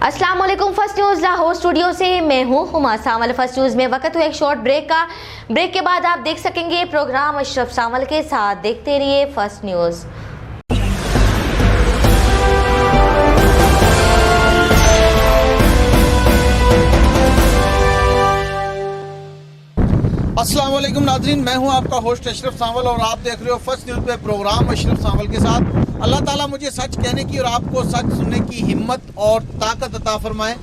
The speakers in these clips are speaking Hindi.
अस्सलाम वालेकुम। फर्स्ट न्यूज़ लाहौर स्टूडियो से मैं हूँ हुमा सावल। फर्स्ट न्यूज़ में वक्त हुआ एक शॉर्ट ब्रेक का। ब्रेक के बाद आप देख सकेंगे प्रोग्राम अशरफ सावल के साथ। देखते रहिए फर्स्ट न्यूज़। अस्सलाम वालेकुम नाज़रीन, मैं हूं आपका होस्ट अशरफ सावल और आप देख रहे हो फर्स्ट न्यूज़ पे प्रोग्राम अशरफ सावल के साथ। अल्लाह ताला मुझे सच कहने की और आपको सच सुनने की हिम्मत और ताकत अता फरमाए।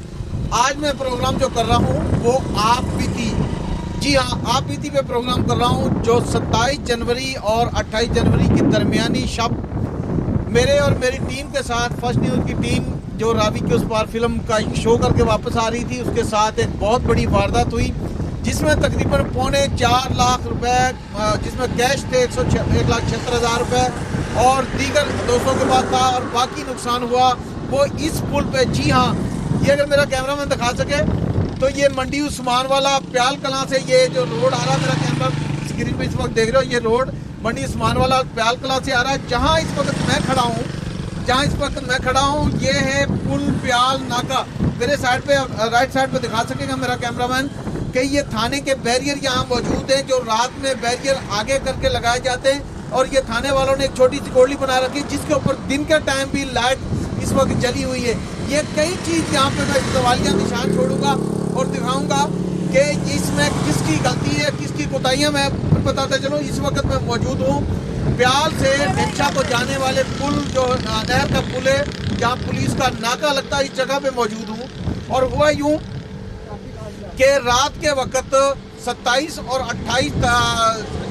आज मैं प्रोग्राम जो कर रहा हूं वो आप बीती, जी हाँ, आप बीती पे प्रोग्राम कर रहा हूं जो 27 जनवरी और 28 जनवरी की दरमियानी शब मेरे और मेरी टीम के साथ, फर्स्ट न्यूज़ की टीम जो रावी के उस पार फिल्म का शो करके वापस आ रही थी, उसके साथ एक बहुत बड़ी वारदात हुई जिसमें तकरीबन 4.25 लाख रुपए, जिसमें कैश थे 1,76,000 रुपये और दीगर दोस्तों के पास था, और बाकी नुकसान हुआ वो इस पुल पे। जी हाँ, ये अगर मेरा कैमरा मैन दिखा सके तो ये मंडी उस्मान वाला प्याल कलां से ये जो रोड आ रहा है, मेरा कैमरा स्क्रीन पे इस वक्त देख रहे हो, ये रोड मंडी उस्मान वाला प्याल कलां से आ रहा है। जहाँ इस वक्त मैं खड़ा हूँ, ये है पुल प्याल नाका। मेरे साइड पे, राइट साइड पे दिखा सकेगा मेरा कैमरा मैन कि ये थाने के बैरियर यहाँ मौजूद हैं जो रात में बैरियर आगे करके लगाए जाते हैं, और ये थाने वालों ने एक छोटी सी कोडली बना रखी है जिसके ऊपर दिन के टाइम भी लाइट इस वक्त जली हुई है। ये कई चीज़ यहाँ पे मैं सवालिया निशान छोड़ूंगा और दिखाऊंगा कि इसमें किसकी गलती है, किसकी कोताहियाँ मैं बताता चलूँ। इस वक्त मैं मौजूद हूँ प्याल से ढेंचा को जाने वाले पुल, जो नहर का पुल है जहाँ पुलिस का नाका लगता है, इस जगह पे मौजूद हूँ। और हुआ यूँ कि रात के वक्त 27 और 28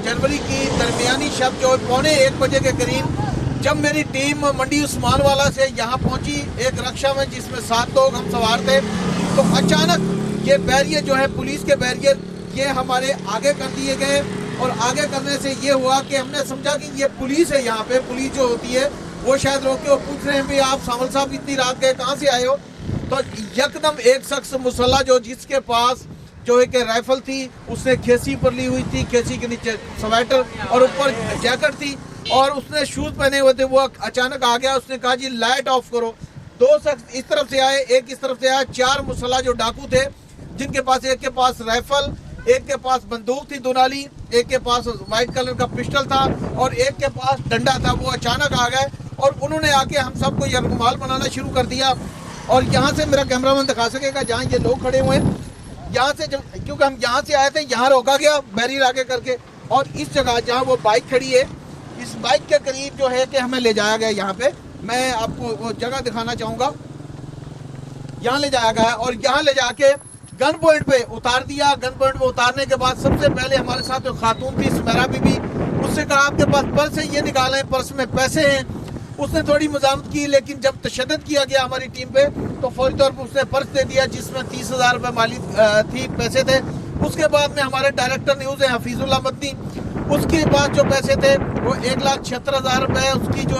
जनवरी की दरमियानी शब जो 1:15 बजे के करीब जब मेरी टीम मंडी उस्मान वाला से यहाँ पहुँची एक रक्षा में जिसमें 7 लोग हम सवार थे, तो अचानक ये बैरियर जो है पुलिस के बैरियर ये हमारे आगे कर दिए गए। और आगे करने से ये हुआ कि हमने समझा कि ये पुलिस है, यहाँ पे पुलिस जो होती है वो शायद रोक के वो पूछ रहे हैं भाई आप सावल साहब इतनी रात गए कहाँ से आए हो। तो यकदम एक शख्स मुसल्ला जो जिसके पास जो है कि राइफल थी, उसने खेसी पर ली हुई थी, खेसी के नीचे स्वेटर और ऊपर जैकेट थी और उसने शूज पहने हुए थे, वो अचानक आ गया। उसने कहा जी लाइट ऑफ करो। 2 शख्स इस तरफ से आए, एक इस तरफ से आया। 4 मुसल्ला जो डाकू थे जिनके पास, एक के पास राइफल, एक के पास बंदूक थी दुनाली, एक के पास व्हाइट कलर का पिस्टल था और एक के पास डंडा था। वो अचानक आ गए और उन्होंने आके हम सबको यरगुमाल बनाना शुरू कर दिया। और यहाँ से मेरा कैमरामैन दिखा सकेगा जहाँ ये लोग खड़े हुए हैं, यहाँ से जब, क्योंकि हम यहाँ से आए थे, यहाँ रोका गया बैरियर आगे करके, और इस जगह जहाँ वो बाइक खड़ी है, इस बाइक के करीब जो है कि हमें ले जाया गया। यहाँ पे मैं आपको वो जगह दिखाना चाहूँगा, यहाँ ले जाया गया और यहाँ ले जाके गन पॉइंट पे उतार दिया। गन पॉइंट पे उतारने के बाद सबसे पहले हमारे साथ जो खातून थी सुमेरा बीबी, उससे कहा आपके पास पर्स है, ये निकालें, पर्स में पैसे हैं। उसने थोड़ी मजामत की, लेकिन जब तशद्दुद किया गया हमारी टीम पे तो फौरी तौर पर उसने पर्स दे दिया जिसमें 30,000 रुपये माली थी, पैसे थे। उसके बाद में हमारे डायरेक्टर न्यूज़ है हफीजुल्लाह मदनी, उसके पास जो पैसे थे वो 1,76,000 रुपये उसकी जो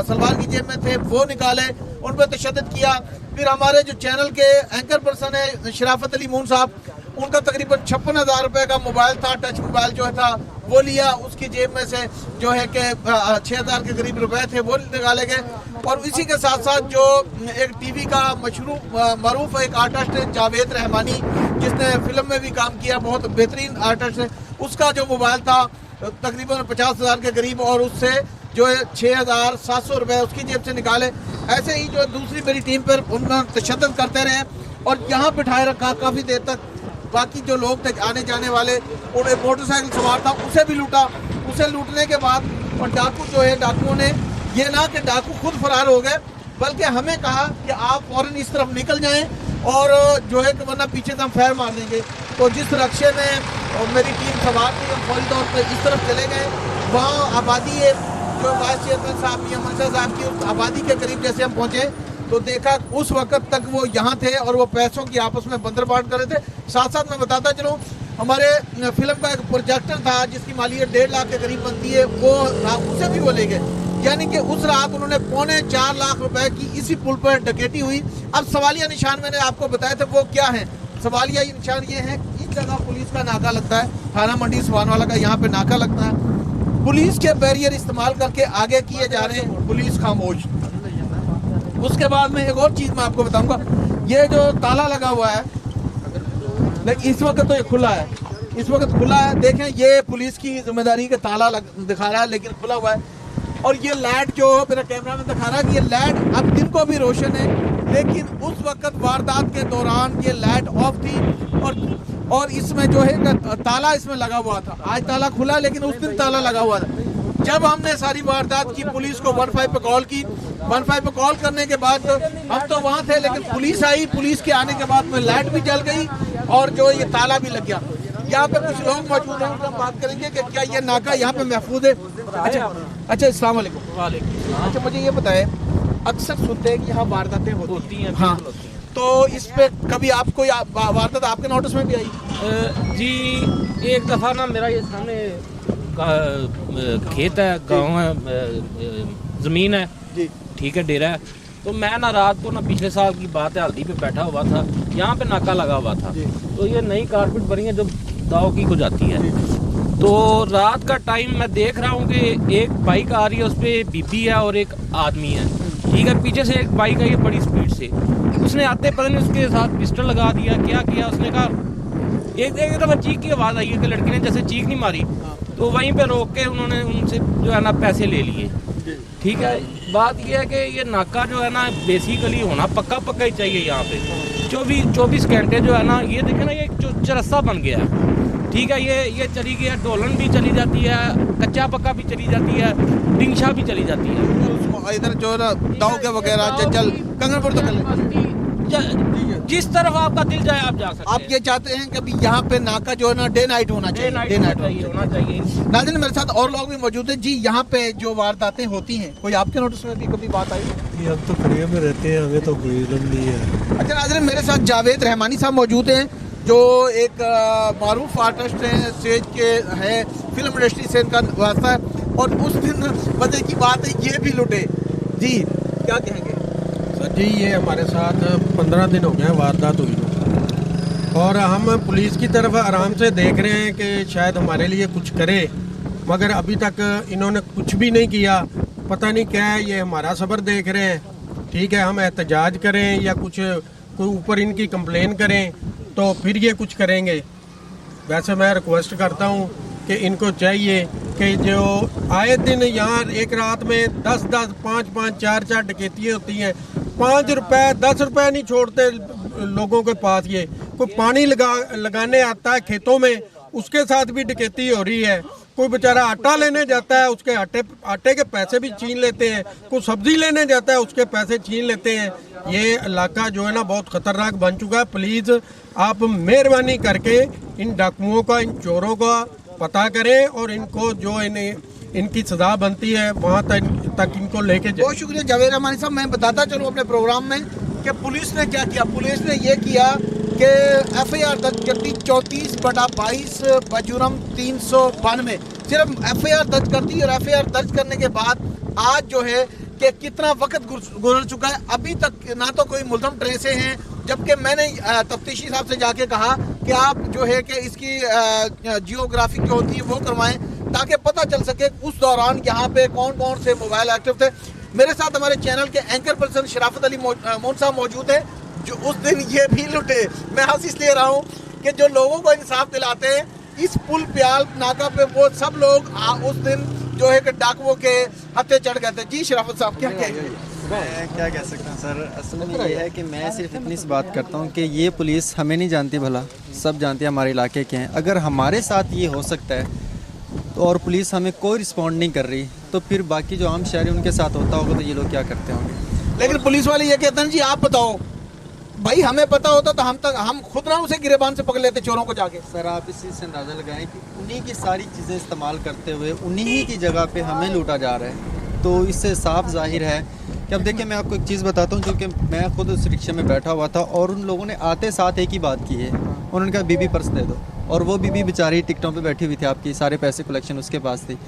सलवार की जेब में थे वो निकाले, उन पर तशद्दुद किया। फिर हमारे जो चैनल के एंकर पर्सन है शराफत अली मून साहब, उनका तकरीबन 56,000 रुपये का मोबाइल था, टच मोबाइल जो था वो लिया, उसकी जेब में से जो है कि 6,000 के करीब रुपए थे वो निकाले गए। और इसी के साथ साथ जो एक टीवी का मरूफ एक आर्टिस्ट है जावेद रहमानी, जिसने फिल्म में भी काम किया, बहुत बेहतरीन आर्टिस्ट है, उसका जो मोबाइल था तकरीबन 50,000 के करीब, और उससे जो है 6,700 रुपये उसकी जेब से निकाले। ऐसे ही जो दूसरी मेरी टीम पर उनका तशद्दुद करते रहे और यहाँ बिठाए रखा काफ़ी देर तक। बाकी जो लोग थे आने जाने वाले, उन्हें मोटरसाइकिल सवार था उसे भी लूटा। उसे लूटने के बाद और डाकू जो है, डाकुओं ने ये ना कि डाकू खुद फरार हो गए, बल्कि हमें कहा कि आप फौरन इस तरफ निकल जाएं और जो है कि वरना पीछे से हम फायर मार देंगे। तो जिस रक्षे में और मेरी टीम सवार थी, हम फौरी तौर पर इस तरफ चले गए। वहाँ आबादी है जो वाइस चेयरमैन साहब या मंशा साहब की, उस आबादी के करीब जैसे हम पहुँचे तो देखा उस वक्त तक वो यहाँ थे और वो पैसों की आपस में बंदर बांट कर रहे थे। साथ साथ मैं बताता चलूँ, हमारे फिल्म का एक प्रोजेक्टर था जिसकी मालियत 1.5 लाख के करीब बनती है, वो उसे भी वो ले गए। यानी कि उस रात उन्होंने 4.25 लाख रुपए की इसी पुल पर डकैती हुई। अब सवालिया निशान मैंने आपको बताया था वो क्या है। सवालिया निशान ये है, इस जगह पुलिस का नाका लगता है, थाना मंडी उस्मान वाला का यहाँ पे नाका लगता है। पुलिस के बैरियर इस्तेमाल करके आगे किए जा रहे हैं, पुलिस खामोश। उसके बाद में एक और चीज़ मैं आपको बताऊंगा, ये जो ताला लगा हुआ है, लेकिन इस वक्त तो ये खुला है, इस वक्त खुला है। देखें, ये पुलिस की जिम्मेदारी का ताला दिखा रहा है, लेकिन खुला हुआ है। और ये लाइट जो मेरा कैमरा में दिखा रहा है कि ये लाइट अब दिन को भी रोशन है, लेकिन उस वक्त वारदात के दौरान ये लाइट ऑफ थी और इसमें जो है ताला इसमें लगा हुआ था। आज ताला खुला, लेकिन उस दिन ताला लगा हुआ था। जब हमने सारी वारदात की, पुलिस को 15 पे कॉल की, 15 पे कॉल करने के बाद हम तो वहाँ थे, लेकिन पुलिस आई, पुलिस के आने के बाद में लाइट भी जल गई और जो ये ताला भी लग गया। यहाँ पे कुछ लोग मौजूद हैं, उनसे हम बात करेंगे कि क्या ये नाका यहाँ पे महफूज है। अच्छा, अस्सलाम वालेकुम। अच्छा, मुझे ये बताएं, अक्सर सुनते हैं कि यहाँ वारदातें होती हैं। हाँ, तो इस पे कभी आपको वारदात आपके नोटिस में भी आई? जी, एक दफ़ा ना मेरा ये सामने खेत है, गांव है, ज़मीन है जी, ठीक है, डेरा है। तो मैं ना रात को ना पिछले साल की बात है, हल्दी पे बैठा हुआ था, यहाँ पे नाका लगा हुआ था। तो ये नई कारपेट बनी है जो दाव की हो जाती है। तो रात का टाइम मैं देख रहा हूँ कि एक बाइक आ रही है, उस पर बीबी है और एक आदमी है, ठीक है। पीछे से एक बाइक आई है बड़ी स्पीड से, उसने आते पता नहीं उसके साथ पिस्टल लगा दिया, क्या किया उसने कहा, एक दफ़ा चीख की आवाज़ आई है कि लड़की ने जैसे चीख नहीं मारी, तो वहीं पे रोक के उन्होंने उनसे जो है ना पैसे ले लिए, ठीक है। बात यह है कि ये नाका जो है ना बेसिकली होना पक्का ही चाहिए यहाँ पे। 24 घंटे जो है ना, ये देखे ना, ये चरस्सा बन गया है, ठीक है। ये चली गया, डोलन भी चली जाती है, कच्चा पक्का भी चली जाती है, डिंगशा भी चली जाती है। इधर जो ना दाव के वगैरह चल कंगनपुर तो जिस तरफ आपका दिल जाए आप जा सकते हैं। आप ये चाहते हैं कि अभी यहाँ पे नाका जो है ना डे नाइट होना चाहिए, डे नाइट होना चाहिए। नाज़रीन, मेरे साथ और लोग भी मौजूद हैं जी। यहाँ पे जो वारदातें होती हैं, कोई आपके नोटिस में भी कभी बात आई? हम तो खड़िया में रहते हैं, हमें तो कोई इल्म नहीं है। अच्छा नाज़रीन, मेरे साथ जावेद रहमानी साहब मौजूद हैं, जो एक मारूफ आर्टिस्ट हैं, स्टेज के हैं, फिल्म इंडस्ट्री से इनका वास्ता है। और उस दिन मजे की बात है, ये भी लुटे जी, क्या कहेंगे? सर जी, ये हमारे साथ 15 दिन हो गए वारदात हुई, और हम पुलिस की तरफ आराम से देख रहे हैं कि शायद हमारे लिए कुछ करे, मगर अभी तक इन्होंने कुछ भी नहीं किया। पता नहीं क्या है, ये हमारा सब्र देख रहे हैं, ठीक है। हम एहतजाज करें या कुछ कोई ऊपर इनकी कंप्लेन करें तो फिर ये कुछ करेंगे। वैसे मैं रिक्वेस्ट करता हूँ कि इनको चाहिए कि जो आए दिन यहाँ एक रात में 10-10, 5-5, 4-4 डकैतियाँ होती हैं, 5 रुपए 10 रुपए नहीं छोड़ते लोगों के पास। ये कोई पानी लगाने आता है खेतों में, उसके साथ भी डकैती हो रही है। कोई बेचारा आटा लेने जाता है, उसके आटे के पैसे भी छीन लेते हैं। कोई सब्जी लेने जाता है, उसके पैसे छीन लेते हैं। ये इलाका जो है ना बहुत खतरनाक बन चुका है। प्लीज़ आप मेहरबानी करके इन डाकुओं का, इन चोरों का पता करें और इनको जो इनकी सजा बनती है वहाँ तक इनको लेके जाए। बहुत शुक्रिया जावेद रहमानी साहब। मैं बताता चलूँ अपने प्रोग्राम में कि पुलिस ने क्या किया। पुलिस ने ये किया कि FIR दर्ज कर दी 34/22 बजुर्म 392। सिर्फ FIR दर्ज कर दी, और FIR दर्ज करने के बाद आज जो है कि कितना वक्त गुजर चुका है, अभी तक ना तो कोई मुल्ज़म ट्रेसे हैं। जबकि मैंने तफ्तीशी साहब से जाके कहा कि आप जो है कि इसकी जियोग्राफी जो होती है वो करवाएं, ताकि पता चल सके उस दौरान यहाँ पे कौन कौन से मोबाइल एक्टिव थे। मेरे साथ हमारे चैनल के एंकर पर्सन शराफत अली मोन साहब मौजूद है, जो उस दिन ये भी लुटे। मैं हंस इसलिए रहा हूँ कि जो लोगों को इंसाफ दिलाते हैं इस पुल प्याल नाका पे, वो सब लोग उस दिन जो है कि डाकुओं के हत्थे चढ़ गए थे। जी शराफत साहब, क्या कहेंगे? मैं क्या कह सकता हूँ सर, असल में ये है कि मैं सिर्फ इतनी सी बात करता हूँ कि ये पुलिस हमें नहीं जानती, भला सब जानती है हमारे इलाके के हैं। अगर हमारे साथ ये हो सकता है तो, और पुलिस हमें कोई रिस्पॉन्ड नहीं कर रही, तो फिर बाकी जो आम शहरी उनके साथ होता होगा तो ये लोग क्या करते होंगे। लेकिन पुलिस वाले ये कहते हैं जी आप बताओ, भाई हमें पता होता तो हम खुद ना उसे गिरेबान से पकड़ लेते चोरों को जाके। सर आप इस चीज़ से अंदाज़ा लगाएं कि उन्हीं की सारी चीज़ें इस्तेमाल करते हुए उन्हीं की जगह पे हमें लूटा जा रहा है। तो इससे साफ जाहिर है कि अब देखिए मैं आपको एक चीज़ बताता हूँ, क्योंकि मैं खुद उस रिक्शे में बैठा हुआ था और उन लोगों ने आते साथ एक ही बात की है, उन्होंने कहा बीबी पर्स दे दो, और वो बीबी बेचारी टिकटों पे बैठी हुई थी, आपकी सारे पैसे कलेक्शन उसके पास थी,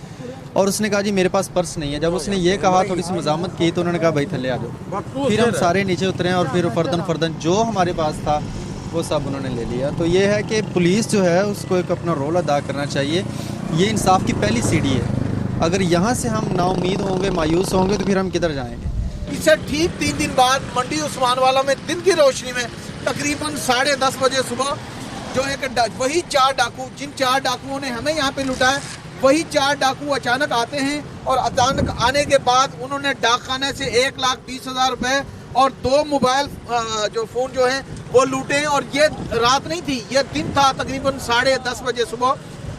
और उसने कहा जी मेरे पास पर्स नहीं है। जब उसने ये कहा, थोड़ी सी मजामत की, तो उन्होंने कहा भाई थल्ले आ जाओ। फिर हम सारे नीचे उतरे और फिर फर्दन जो हमारे पास था वो सब उन्होंने ले लिया। तो ये है कि पुलिस जो है उसको एक अपना रोल अदा करना चाहिए। ये इंसाफ की पहली सीढ़ी है। अगर यहाँ से हम नाउम्मीद होंगे, मायूस होंगे, तो फिर हम किधर जाएंगे। इससे ठीक 3 दिन बाद मंडी उस्मानवाला में दिन की रोशनी में तकरीबन 10:30 बजे सुबह जो है कि वही 4 डाकू, जिन 4 डाकुओं ने हमें यहाँ पे लूटा है, वही 4 डाकू अचानक आते हैं और अचानक आने के बाद उन्होंने डाकखाने से 1,20,000 रुपए और 2 मोबाइल जो फ़ोन जो है वो लूटे हैं। और ये रात नहीं थी, ये दिन था, तकरीबन 10:30 बजे सुबह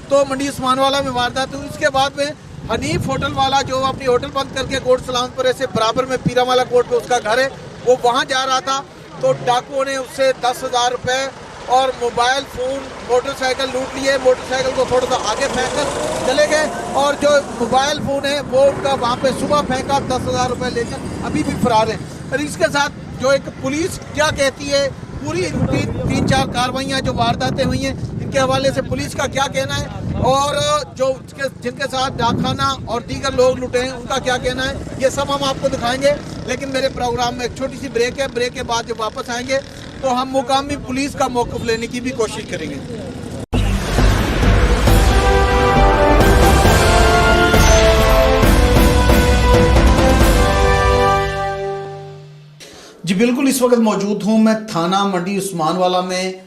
तो मंडी उस्मानवाला में वारदात हुई। उसके बाद में हनीफ होटल वाला जो अपनी होटल बंद करके कोट सलामतपुर से बराबर में पीरामाला कोट पे उसका घर है, वो वहाँ जा रहा था तो डाकुओं ने उससे 10,000 रुपये और मोबाइल फ़ोन मोटरसाइकिल लूट लिए। मोटरसाइकिल को थोड़ा सा आगे फेंक कर चले गए और जो मोबाइल फ़ोन है वो उनका वहाँ पे सुबह फेंका, 10,000 रुपये लेकर अभी भी फरार है। और इसके साथ जो एक पुलिस क्या कहती है, पूरी रूटीन 3-4 कार्रवाइयाँ जो वारदातें हुई हैं इनके हवाले से पुलिस का क्या कहना है और जो जिनके साथ डाकखाना और दीगर लोग लुटे हैं उनका क्या कहना है, ये सब हम आपको दिखाएंगे। लेकिन मेरे प्रोग्राम में एक छोटी सी ब्रेक है, ब्रेक के बाद जब वापस आएंगे तो हम मुकामी पुलिस का मौक़िफ़ लेने की भी कोशिश करेंगे। जी बिल्कुल, इस वक्त मौजूद हूँ मैं थाना मंडी उस्मानवाला में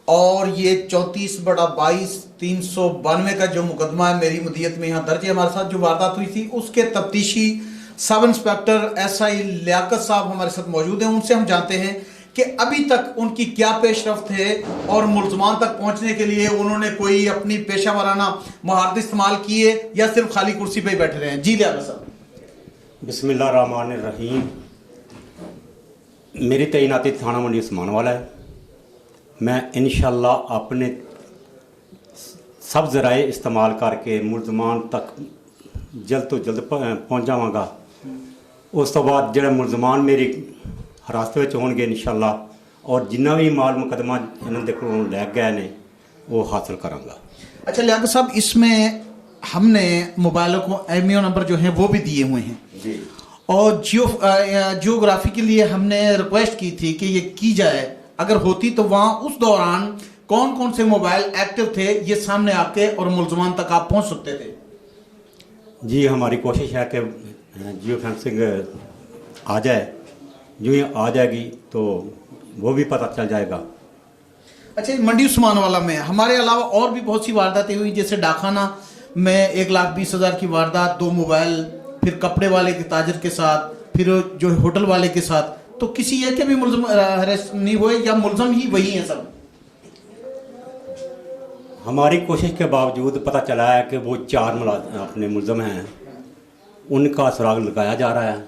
और ये 34/22/392 का जो मुकदमा है मेरी मदीयत में यहाँ दर्ज है। हमारे साथ जो वारदात हुई थी उसके तफ्तीशी सब इंस्पेक्टर SI लियाकत साहब हमारे साथ मौजूद हैं। उनसे हम जानते हैं कि अभी तक उनकी क्या पेशरफ्त है और मुल्ज़मान तक पहुँचने के लिए उन्होंने कोई अपनी पेशा वाराना महारत इस्तेमाल की है या सिर्फ खाली कुर्सी पर ही बैठे रहे हैं। जी लियाकत साहब। बिस्मिल्लाहिर्रहमानिर्रहीम। मेरी तैनाती थाना मंडी उस्मानवाला है। मैं इंशाल्लाह अपने सब ज़राए इस्तेमाल करके मुलजमान तक जल्द तो जल्द पहुँच जावांगा। उस तो बाद जो मुलजमान मेरी हिरासत में होंगे इंशाल्लाह, और जिन्ना भी माल मुकदमा इन्होंने को लै गए ने वो हासिल करांगा। अच्छा लियाकत साहब, इसमें हमने मोबाइलों को MIO नंबर जो हैं वो भी दिए हुए हैं जी, और जियोग्राफी के लिए हमने रिक्वेस्ट की थी कि ये की जाए, अगर होती तो वहाँ उस दौरान कौन कौन से मोबाइल एक्टिव थे ये सामने आके और मुल्ज़मान तक आप पहुँच सकते थे। जी हमारी कोशिश है कि जियो फेंसिंग आ जाए, जो ये आ जाएगी तो वो भी पता चल जाएगा। अच्छा, मंडी उस्मानवाला में हमारे अलावा और भी बहुत सी वारदातें हुई, जैसे डाकखाना में 1,20,000 की वारदात, 2 मोबाइल, फिर कपड़े वाले के ताजर के साथ, फिर जो होटल वाले के साथ, तो किसी एक के भी मुल्ज़म अरेस्ट नहीं हुए या मुल्ज़म ही वही हैं सब? हमारी कोशिश के बावजूद पता चला है कि वो 4 अपने मुल्ज़म हैं, उनका सुराग लगाया जा रहा है।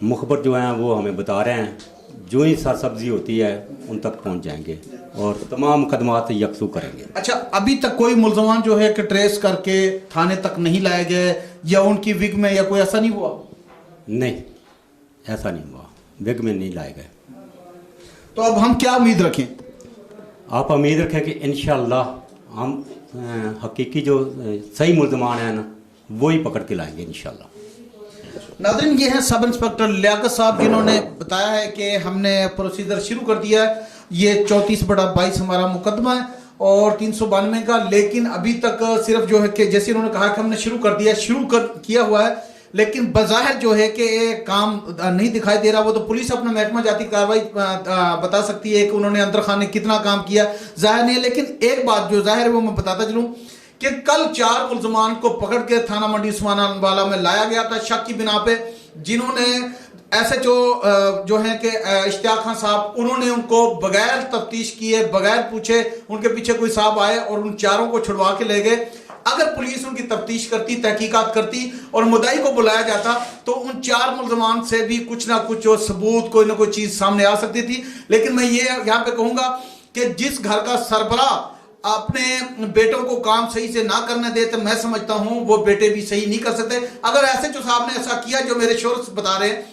मुखबर जो हैं वो हमें बता रहे हैं जो ही सरसब्जी होती है उन तक पहुंच जाएंगे और तमाम मुकदमात यकसू करेंगे। अच्छा, अभी तक कोई मुल्ज़मान जो है कि ट्रेस करके थाने तक नहीं लाए गए या उनकी विग में या कोई ऐसा नहीं हुआ? नहीं, ऐसा नहीं हुआ, विग में नहीं लाए गए। तो अब हम क्या उम्मीद रखें? आप उम्मीद रखें कि इंशाल्लाह हम हकीकी जो सही मुल्ज़मान हैं ना वही पकड़ के लाएंगे इंशाल्लाह। नाज़रीन, ये हैं सब इंस्पेक्टर लियाकत साहब जिन्होंने बताया है कि हमने प्रोसीजर शुरू कर दिया है। ये 34/22 हमारा मुकदमा है और 392 का, लेकिन अभी तक सिर्फ जो है कि जैसे उन्होंने कहा कि हमने शुरू कर दिया, किया हुआ है, लेकिन बज़ाहिर जो है कि काम नहीं दिखाई दे रहा। वो तो पुलिस अपना महकमा जाती कार्रवाई बता सकती है कि उन्होंने अंदर खाने कितना काम किया, जाहिर नहीं है। लेकिन एक बात जो जाहिर है वो मैं बताता चलूँ कि कल 4 मुल्ज़मान को पकड़ के थाना मंडी उस्मानवाला में लाया गया था शक की बिना पे, जिन्होंने SHO जो है कि इश्तियाक खान साहब, उन्होंने उनको बगैर तफ्तीश किए, बगैर पूछे उनके पीछे कोई साहब आए और उन 4 को छुड़वा के ले गए। अगर पुलिस उनकी तफ्तीश करती, तहकीकात करती और मुद्दाई को बुलाया जाता तो उन 4 मुल्ज़मान से भी कुछ ना कुछ जो सबूत, कोई ना कोई चीज़ सामने आ सकती थी। लेकिन मैं ये यहाँ पे कहूँगा कि जिस घर का सरबराह अपने बेटों को काम सही से ना करने दे तो मैं समझता हूं वो बेटे भी सही नहीं कर सकते। अगर SHO साहब ने ऐसा किया जो मेरे शोर बता रहे हैं,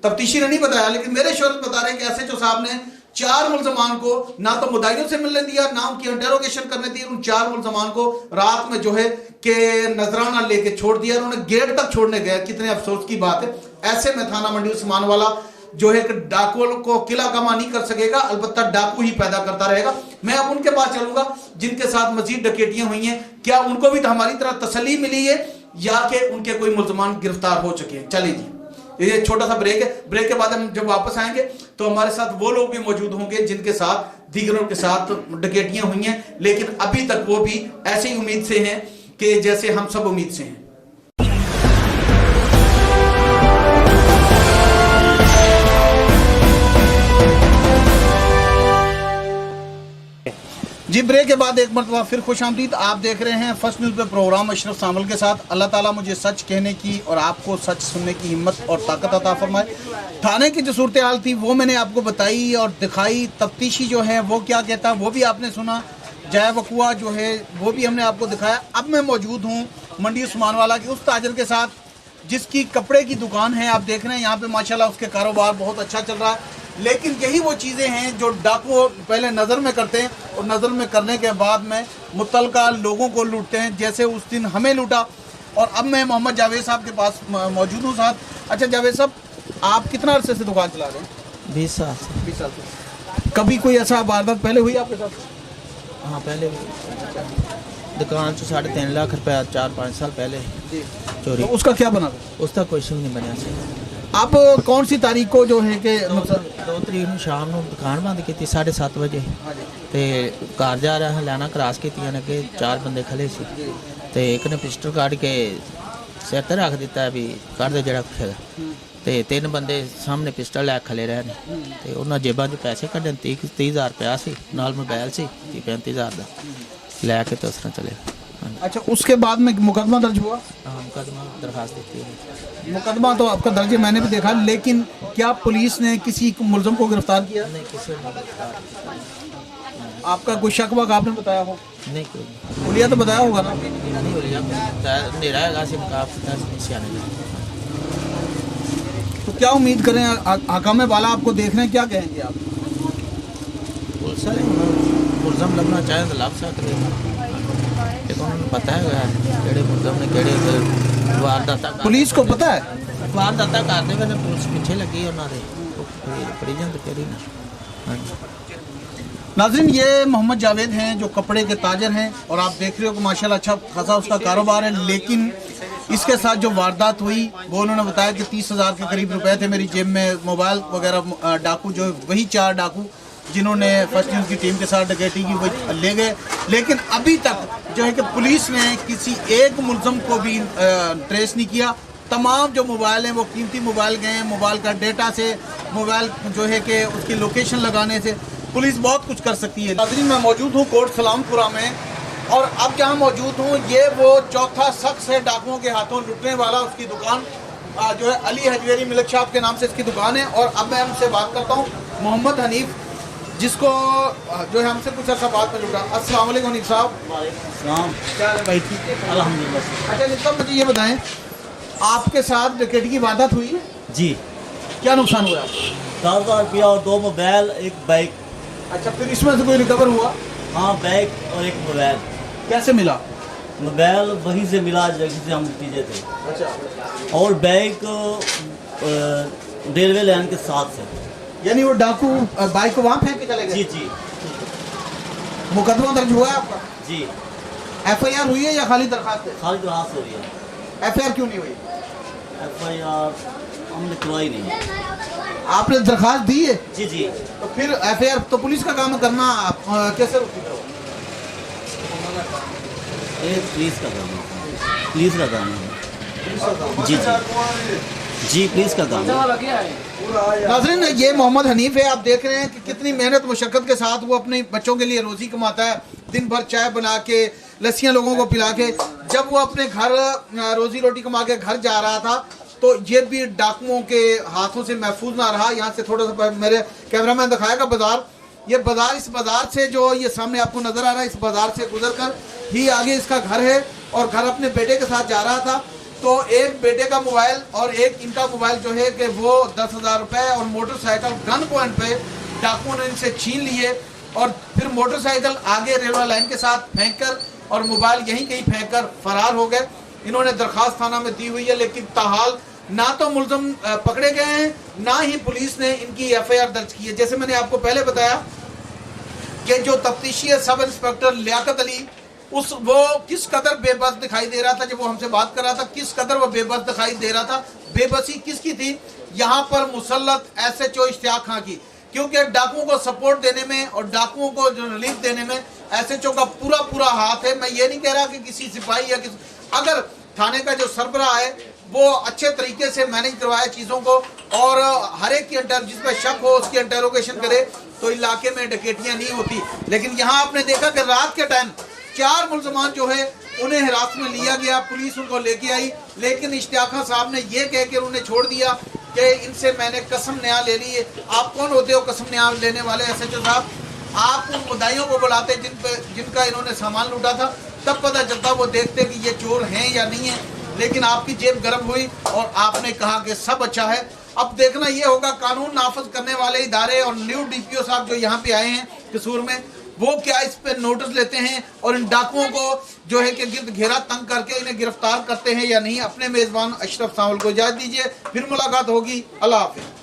तफ्तीशी ने नहीं बताया लेकिन मेरे शोर बता रहे हैं कि SHO साहब ने 4 मुल्ज़मान को ना तो मुदाइयों से मिलने दिया, ना उनकी इंटेरोगेशन करने दी, उन 4 मुल्ज़मान को रात में जो है कि नजराना लेके छोड़ दिया, उन्होंने गेट तक छोड़ने गए। कितने अफसोस की बात है। ऐसे में थाना मंडी उस्मानवाला जो है कि डाकुओं को किला कमा नहीं कर सकेगा, अलबत्ता डाकू ही पैदा करता रहेगा। मैं अब उनके पास चलूंगा जिनके साथ मजीद डकैतियां हुई हैं, क्या उनको भी हमारी तरह तसल्ली मिली है या कि उनके कोई मुल्ज़मान गिरफ्तार हो चुके हैं। चलिए जी। ये छोटा सा ब्रेक है, ब्रेक के बाद हम जब वापस आएंगे तो हमारे साथ वो लोग भी मौजूद होंगे जिनके साथ दीगरों के साथ डकैतियां हुई हैं, लेकिन अभी तक वो भी ऐसी ही उम्मीद से हैं कि जैसे हम सब उम्मीद से हैं। जी ब्रेक के बाद एक मरतबा फिर खुशामदीद। आप देख रहे हैं फर्स्ट न्यूज़ पे प्रोग्राम अशरफ सावल के साथ। अल्लाह ताला मुझे सच कहने की और आपको सच सुनने की हिम्मत और ताकत अता फरमाए। थाने की जो सूरत हाल थी वो मैंने आपको बताई और दिखाई, तफ्तीशी जो है वो क्या कहता वो भी आपने सुना, जाय वकुआ जो है वो भी हमने आपको दिखाया। अब मैं मौजूद हूँ मंडी उस्मान वाला के उस ताजर के साथ जिसकी कपड़े की दुकान है। आप देख रहे हैं यहाँ पे माशाल्लाह उसके कारोबार बहुत अच्छा चल रहा है, लेकिन यही वो चीज़ें हैं जो डाकू पहले नज़र में करते हैं और नज़र में करने के बाद में मुतलका लोगों को लूटते हैं, जैसे उस दिन हमें लूटा। और अब मैं मोहम्मद जावेद साहब के पास मौजूद हूँ साथ। अच्छा जावेद साहब, आप कितना अरसे से दुकान चला रहे हैं? 20 साल से। 20 साल से। कभी कोई ऐसा वारदात पहले हुई आपके साथ? हाँ पहले दुकान से 3.5 लाख रुपया 4-5 साल पहले चोरी। तो उसका क्या बना? उसका कुछ नहीं बनया सी। आप कौन सी तारीख को जो है कि 2 तरीक ਨੂੰ ਸ਼ਾਮ ਨੂੰ ਦੁਕਾਨ ਬੰਦ ਕੀਤੀ 7:30 ਵਜੇ ਤੇ ਘਰ ਜਾ ਰਿਹਾ ਹਾਂ ਲੈਣਾ ਕਰਾਸ ਕੀਤੀਆਂ ਨੇ ਕਿ 4 ਬੰਦੇ ਖਲੇ ਸੀ ਤੇ ਇੱਕ ਨੇ ਪਿਸਟਲ ਕੱਢ ਕੇ ਸਿਰ ਤੇ ਰੱਖ ਦਿੱਤਾ ਵੀ ਕੱਢ ਦੇ ਜਿਹੜਾ ਕੁਛ ਹੈਗਾ ਤੇ 3 ਬੰਦੇ ਸਾਹਮਣੇ ਪਿਸਟਲ ਲੈ ਖਲੇ ਰਹੇ ਨੇ ਤੇ ਉਹਨਾਂ ਜੇਬਾਂ 'ਚ ਪੈਸੇ ਕੱਢਣ 30,000 ਰੁਪਇਆ ਸੀ ਨਾਲ ਮੋਬਾਈਲ ਸੀ 35,000 ਦਾ ਲੈ ਕੇ ਤੇ ਉਸ ਨਾਲ ਚਲੇ। अच्छा उसके बाद में मुकदमा दर्ज हुआ? हाँ मुकदमा दरखास्त देती है। मुकदमा तो आपका दर्ज है, मैंने भी देखा, लेकिन क्या पुलिस ने किसी मुलजम को गिरफ्तार किया? नहीं किसी ने गिरफ्तार। आपका कोई शक वक आपने बताया हो? नहीं कोई नहीं। हुलिया तो बताया होगा ना? नहीं हो लिया अंधेरा है गासिम का सियाने। तो क्या उम्मीद करें? हकाम वाला आपको देख रहे हैं, क्या कहेंगे आप? पुलिस वाले मुलजम लगना चाहे तो लाभ सकते हैं, लेकिन उन्होंने पता है केड़े मुलजम ने केड़े वारदात पुलिस को पता है? वारदात करते हुए पुलिस पीछे लगी उन्होंने परिजन तो करी ना। हाँ जी नाज़रीन, ये मोहम्मद जावेद हैं जो कपड़े के ताजर हैं और आप देख रहे हो कि माशाल्लाह अच्छा खासा उसका कारोबार है, लेकिन इसके साथ जो वारदात हुई वो उन्होंने बताया कि 30,000 के करीब रुपए थे मेरी जेब में, मोबाइल वगैरह। डाकू जो वही 4 डाकू जिन्होंने फर्स्ट न्यूज़ की टीम के साथ डकैती की वो ले गए, लेकिन अभी तक जो है कि पुलिस ने किसी एक मुलजम को भी ट्रेस नहीं किया। तमाम जो मोबाइल हैं वो कीमती मोबाइल गए हैं, मोबाइल का डेटा से, मोबाइल जो है कि उसकी लोकेशन लगाने से पुलिस बहुत कुछ कर सकती है। नाज़रीन, मैं मौजूद हूँ कोट सलामपुरा में और अब जहाँ मौजूद हूँ ये वो चौथा शख्स है डाकुओं के हाथों लुटने वाला। उसकी दुकान जो है अली हजवेरी मिल्क शॉप के नाम से इसकी दुकान है। और अब मैं हमसे बात करता हूँ मोहम्मद हनीफ, जिसको जो है हमसे कुछ अर्सा बात में लुटा। अस्सलाम वालेकुम हनीफ साहब। क्या है भाई? ठीक है अल्हम्दुलिल्लाह। अच्छा निकल, मुझे ये बताएं, आपके साथ डकैती की वारदात हुई है? जी। क्या नुकसान हुआ? 10,000 रुपया और 2 मोबाइल, एक बाइक। अच्छा, फिर इसमें से कोई रिकवर हुआ? हाँ बाइक और एक मोबाइल। कैसे मिला? मोबाइल वहीं से मिला जगह से हम पीछे थे। अच्छा। और बाइक रेलवे लाइन के साथ से। यानी वो डाकू बाइक को वहाँ फेंक के चले गए? जी जी मुकदमा दर्ज हुआ है आपका? जी। FIR हुई है या खाली दरखास्त है? खाली दरखास्त हो रही है। FIR क्यों नहीं हुई? FIR हमने करवाई नहीं। आपने दरखास्त दी है? जी जी। तो फिर FIR तो पुलिस का काम करना, आप कैसे रुकी? ये पुलिस का काम है, पुलिस का काम है। जी जी जी पुलिस का काम है। नाज़रीन, ये मोहम्मद हनीफ है। आप देख रहे हैं कि कितनी मेहनत मुशक्क़त के साथ वो अपने बच्चों के लिए रोज़ी कमाता है, दिन भर चाय बना के, लस्सियाँ लोगों को पिला के। जब वो अपने घर रोज़ी रोटी कमा के घर जा रहा था तो ये भी डाकुओं के हाथों से महफूज ना रहा। यहाँ से थोड़ा सा मेरे कैमरामैन दिखाएगा बाजार, ये बाजार, इस बाजार से जो ये सामने आपको नज़र आ रहा है, इस बाजार से गुजर कर ही आगे इसका घर है और घर अपने बेटे के साथ जा रहा था। तो एक बेटे का मोबाइल और एक इनका मोबाइल जो है कि वो 10,000 रुपये और मोटरसाइकिल गन पॉइंट पे डाकुओं ने इनसे छीन लिए और फिर मोटरसाइकिल आगे रेलवे लाइन के साथ फेंक कर और मोबाइल यहीं कहीं फेंक कर फरार हो गए। इन्होंने दरखास्त थाना में दी हुई है, लेकिन ताहाल ना तो मुलजम पकड़े गए हैं, ना ही पुलिस ने इनकी FIR दर्ज की है। जैसे मैंने आपको पहले बताया कि जो तफ्तीशी है सब इंस्पेक्टर लियाकत अली, वो किस कदर बेबस दिखाई दे रहा था जब वो हमसे बात कर रहा था, किस कदर वो बेबस दिखाई दे रहा था। बेबसी किसकी थी? यहाँ पर मुसल्लत SHO इश्तियाक खां की, क्योंकि डाकुओं को सपोर्ट देने में और डाकुओं को जो रिलीफ देने में SHO का पूरा हाथ है। मैं ये नहीं कह रहा कि किसी सिपाही या किसी, अगर थाने का जो सरबराह है वो अच्छे तरीके से मैनेज करवाए चीज़ों को और हर एक की जिस पर शक हो उसकी इंटरोगेशन करे तो इलाके में डकैतियाँ नहीं होती। लेकिन यहाँ आपने देखा कि रात के टाइम 4 मुलजमान जो है उन्हें हिरासत में लिया गया, पुलिस उनको लेके आई, लेकिन इश्तियाक खां साहब ने ये कह के उन्हें छोड़ दिया कि इनसे मैंने कसम न्याय ले ली है। आप कौन होते हो कसम न्याय लेने वाले SHO साहब? आप उन मुद्दाइयों को बुलाते जिनका इन्होंने सामान लूटा था, तब पता चलता, वो देखते कि ये चोर हैं या नहीं है। लेकिन आपकी जेब गर्म हुई और आपने कहा कि सब अच्छा है। अब देखना ये होगा कानून नाफज करने वाले इदारे और न्यू DPO साहब जो यहाँ पे आए हैं कसूर में, वो क्या इस पे नोटिस लेते हैं और इन डाकुओं को जो है कि गिरद घेरा तंग करके इन्हें गिरफ्तार करते हैं या नहीं। अपने मेज़बान अशरफ सांवल को इजाज़त दीजिए, फिर मुलाकात होगी। अल्लाह हाफिज़।